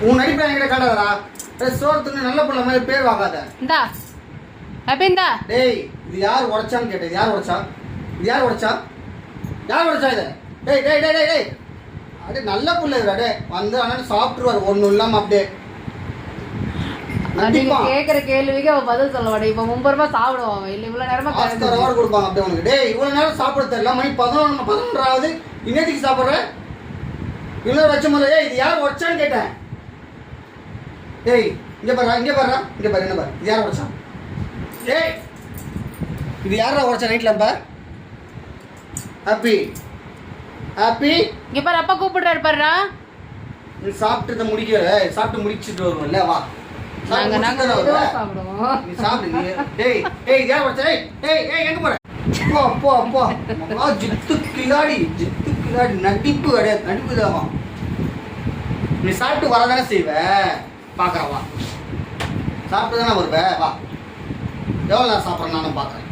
உன் நடிப்பு என்கிட்ட காட்டாதடா. சோறு தின்னு நல்ல பிள்ளை மாதிரி பேர் வாங்காத. இந்தா ஹாப்பி இந்தா. டேய் இது யார் உடைச்சான்னு கேட்டேன். யார் உடைச்சா? இது யார் உடைச்சா? யார் உடைச்சா இதை? டேய் டேய் டேய் டேய் அப்படியே நல்ல பிள்ளை டே வந்து ஆனால் சாப்பிட்டுருவாரு ஒன்றும் இல்லாமல் அப்படியே. நீங்க கேக்குற கேள்விக்கு அவன் பதில் சொல்ல மாட்டேன். இப்ப 30 ரூபாய் சாப்பிடுவான் இல்ல இவ்வளவு நேரமா அவார்டு கொடுப்பாங்க அப்படியே உனக்கு. டேய் இவ்வளவு நேரம் சாப்பிட தெரியல, மணி 11 இன்னத்துக்கு சாப்பிட்ற இவ்வளோ வச்ச முதல்ல. இது யார் உடைச்சான்னு கேட்டேன். டேய் இங்கே பாரு இங்கே பாரு இங்கே பாரு என்ன பாரு இது யார் உடைச்சா? டேய் இது யாரா உடைச்சா நைட்ல பார்? ஹாப்பி ஹாப்பி இங்க பாரு அப்பா கூப்பிடுறாரு பாருடா. நீ சாப்பிட்டு முடிக்கல, சாப்பிட்டு முடிச்சிட்டு வருவோம்ல வா. நாங்க சாப்பிடுவோம். நீ சாப்பிடு நீ. டேய் டேய் யார் உடைச்சா? டேய் டேய் எங்க போற? அப்பா அப்பா அப்பா மகா ஜித்து கில்லாடி நடிப்பு கிடையாது, நடிப்பு தான். நீ சாப்பிட்டு வரதானே செய்வ, பார்க்குறேன் வா. சாப்பிட்டு தானே வருவ வா. எவ்வளோ நேரம் சாப்பிட்றேன் நானும் பார்க்குறேன்.